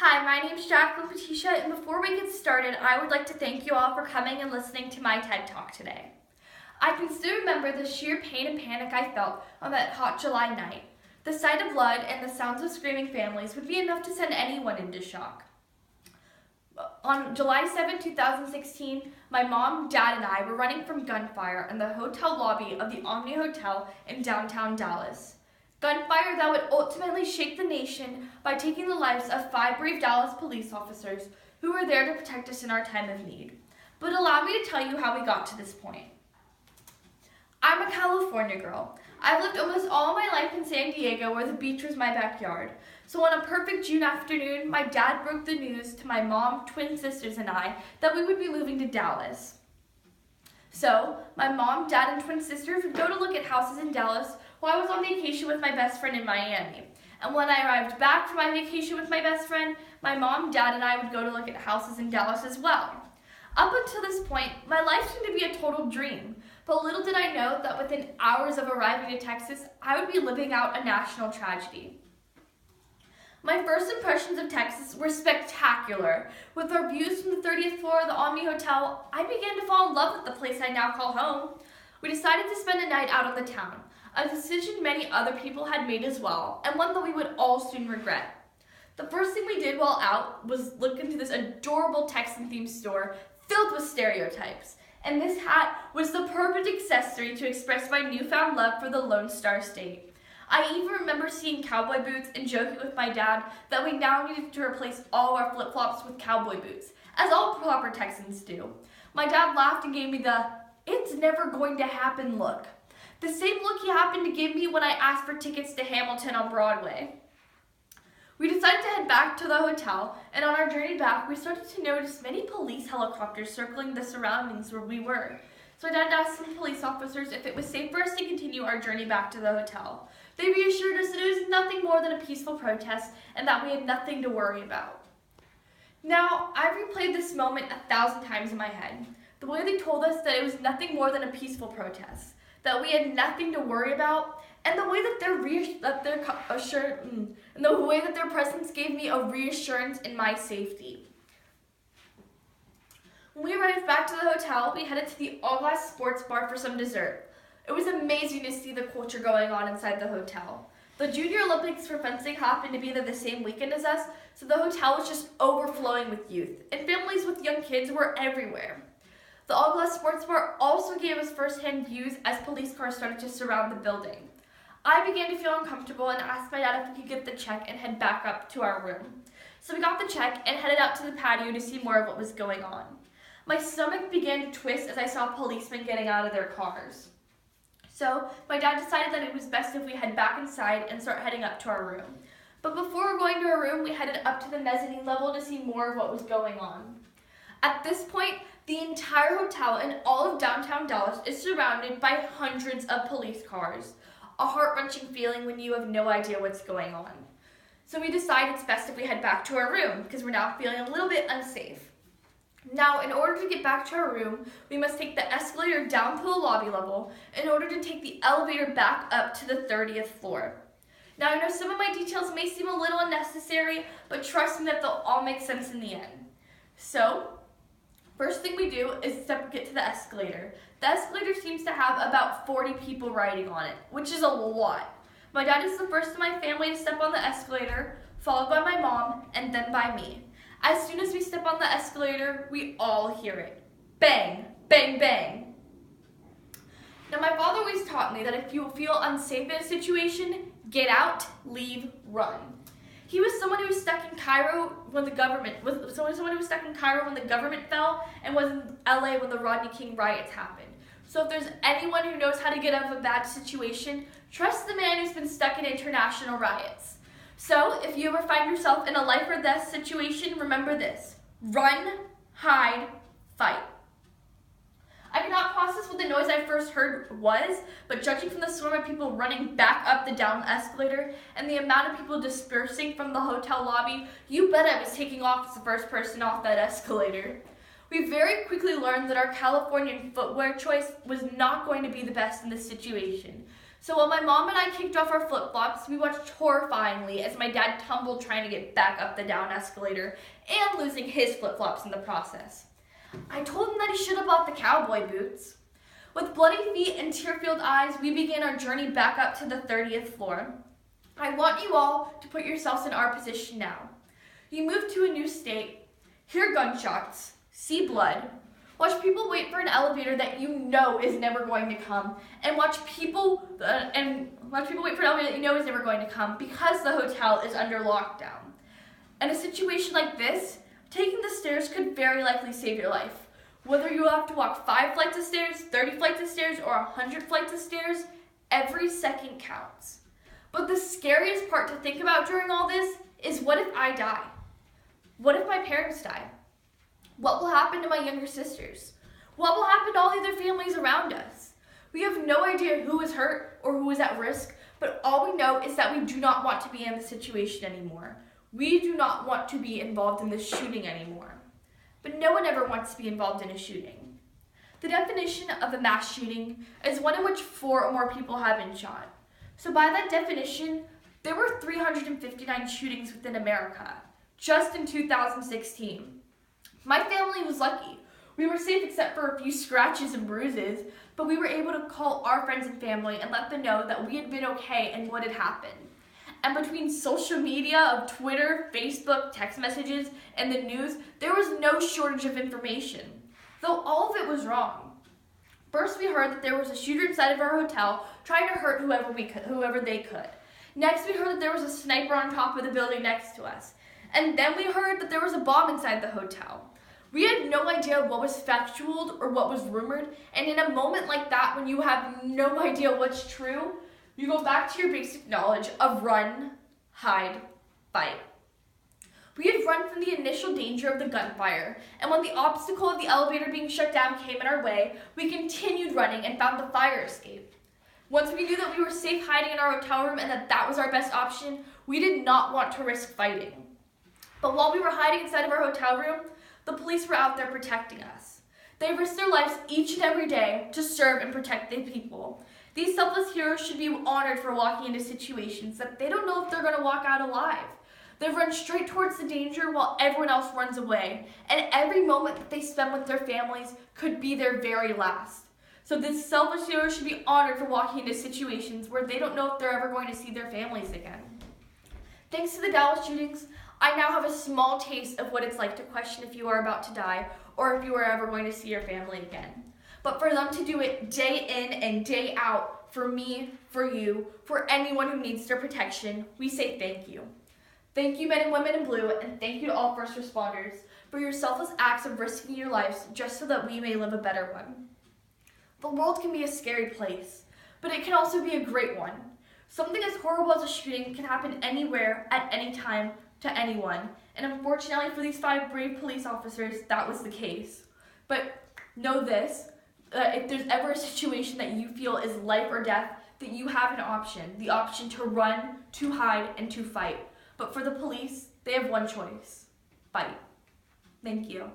Hi, my name is Jackiepcshstedx, and before we get started, I would like to thank you all for coming and listening to my TED Talk today. I can still remember the sheer pain and panic I felt on that hot July night. The sight of blood and the sounds of screaming families would be enough to send anyone into shock. On July 7, 2016, my mom, dad, and I were running from gunfire in the hotel lobby of the Omni Hotel in downtown Dallas. Gunfire that would ultimately shake the nation by taking the lives of 5 brave Dallas police officers who were there to protect us in our time of need. But allow me to tell you how we got to this point. I'm a California girl. I've lived almost all my life in San Diego, where the beach was my backyard. So on a perfect June afternoon, my dad broke the news to my mom, twin sisters, and I that we would be moving to Dallas. So my mom, dad, and twin sisters would go to look at houses in Dallas while I was on vacation with my best friend in Miami. And when I arrived back from my vacation with my best friend, my mom, dad, and I would go to look at houses in Dallas as well. Up until this point, my life seemed to be a total dream. But little did I know that within hours of arriving to Texas, I would be living out a national tragedy. My first impressions of Texas were spectacular. With our views from the 30th floor of the Omni Hotel, I began to fall in love with the place I now call home. We decided to spend a night out on the town, a decision many other people had made as well, and one that we would all soon regret. The first thing we did while out was look into this adorable Texan-themed store filled with stereotypes. And this hat was the perfect accessory to express my newfound love for the Lone Star State. I even remember seeing cowboy boots and joking with my dad that we now needed to replace all our flip-flops with cowboy boots, as all proper Texans do. My dad laughed and gave me the "it's never going to happen" look. The same look he happened to give me when I asked for tickets to Hamilton on Broadway. We decided to head back to the hotel, and on our journey back, we started to notice many police helicopters circling the surroundings where we were. So Dad asked some police officers if it was safe for us to continue our journey back to the hotel. They reassured us that it was nothing more than a peaceful protest and that we had nothing to worry about. Now, I've replayed this moment 1,000 times in my head. The way they told us that it was nothing more than a peaceful protest, that we had nothing to worry about, and the way that their presence gave me a reassurance in my safety. When we arrived back to the hotel, we headed to the all-glass sports bar for some dessert. It was amazing to see the culture going on inside the hotel. The Junior Olympics for fencing happened to be there the same weekend as us, so the hotel was just overflowing with youth, and families with young kids were everywhere. The all-glass sports bar also gave us first-hand views as police cars started to surround the building. I began to feel uncomfortable and asked my dad if we could get the check and head back up to our room. So we got the check and headed out to the patio to see more of what was going on. My stomach began to twist as I saw policemen getting out of their cars. So my dad decided that it was best if we head back inside and start heading up to our room. But before going to our room, we headed up to the mezzanine level to see more of what was going on. At this point, the entire hotel and all of downtown Dallas is surrounded by hundreds of police cars. A heart-wrenching feeling when you have no idea what's going on. So we decided it's best if we head back to our room because we're now feeling a little bit unsafe. Now, in order to get back to our room, we must take the escalator down to the lobby level in order to take the elevator back up to the 30th floor. Now, I know some of my details may seem a little unnecessary, but trust me that they'll all make sense in the end. So, first thing we do is get to the escalator. The escalator seems to have about 40 people riding on it, which is a lot. My dad is the first in my family to step on the escalator, followed by my mom, and then by me. As soon as we step on the escalator, we all hear it. Bang, bang, bang. Now, my father always taught me that if you feel unsafe in a situation, get out, leave, run. He was someone who was stuck in Cairo when the government fell, and was in LA when the Rodney King riots happened. So if there's anyone who knows how to get out of a bad situation, trust the man who's been stuck in international riots. So if you ever find yourself in a life or death situation, remember this: run, hide, fight. I could not process what the noise I first heard was, but judging from the swarm of people running back up the down escalator and the amount of people dispersing from the hotel lobby, you bet I was taking off as the first person off that escalator. We very quickly learned that our Californian footwear choice was not going to be the best in this situation. So while my mom and I kicked off our flip-flops, we watched horrifyingly as my dad tumbled trying to get back up the down escalator and losing his flip-flops in the process. I told him that he should have bought the cowboy boots. With bloody feet and tear-filled eyes, we began our journey back up to the 30th floor. I want you all to put yourselves in our position now. You move to a new state, hear gunshots, see blood, watch people wait for an elevator that you know is never going to come, and watch people wait for an elevator that you know is never going to come because the hotel is under lockdown. In a situation like this, taking the stairs could very likely save your life. Whether you have to walk 5 flights of stairs, 30 flights of stairs, or 100 flights of stairs, every second counts. But the scariest part to think about during all this is, what if I die? What if my parents die? What will happen to my younger sisters? What will happen to all the other families around us? We have no idea who is hurt or who is at risk, but all we know is that we do not want to be in this situation anymore. We do not want to be involved in this shooting anymore. But no one ever wants to be involved in a shooting. The definition of a mass shooting is one in which 4 or more people have been shot. So by that definition, there were 359 shootings within America, just in 2016. My family was lucky. We were safe except for a few scratches and bruises, but we were able to call our friends and family and let them know that we had been okay and what had happened. And between social media of Twitter, Facebook, text messages, and the news, there was no shortage of information, though all of it was wrong. First, we heard that there was a shooter inside of our hotel trying to hurt whoever they could. Next, we heard that there was a sniper on top of the building next to us. And then we heard that there was a bomb inside the hotel. We had no idea what was factual or what was rumored, and in a moment like that, when you have no idea what's true, you go back to your basic knowledge of run, hide, fight. We had run from the initial danger of the gunfire, and when the obstacle of the elevator being shut down came in our way, we continued running and found the fire escape. Once we knew that we were safe hiding in our hotel room and that was our best option, we did not want to risk fighting. But while we were hiding inside of our hotel room, the police were out there protecting us. They risked their lives each and every day to serve and protect the people. These selfless heroes should be honored for walking into situations that they don't know if they're going to walk out alive. They run straight towards the danger while everyone else runs away, and every moment that they spend with their families could be their very last. So these selfless heroes should be honored for walking into situations where they don't know if they're ever going to see their families again. Thanks to the Dallas shootings, I now have a small taste of what it's like to question if you are about to die or if you are ever going to see your family again. But for them to do it day in and day out, for me, for you, for anyone who needs their protection, we say thank you. Thank you, men and women in blue, and thank you to all first responders for your selfless acts of risking your lives just so that we may live a better one. The world can be a scary place, but it can also be a great one. Something as horrible as a shooting can happen anywhere, at any time, to anyone, and unfortunately for these 5 brave police officers, that was the case. But know this, if there's ever a situation that you feel is life or death, that you have an option, the option to run, to hide, and to fight. But for the police, they have one choice: fight. Thank you.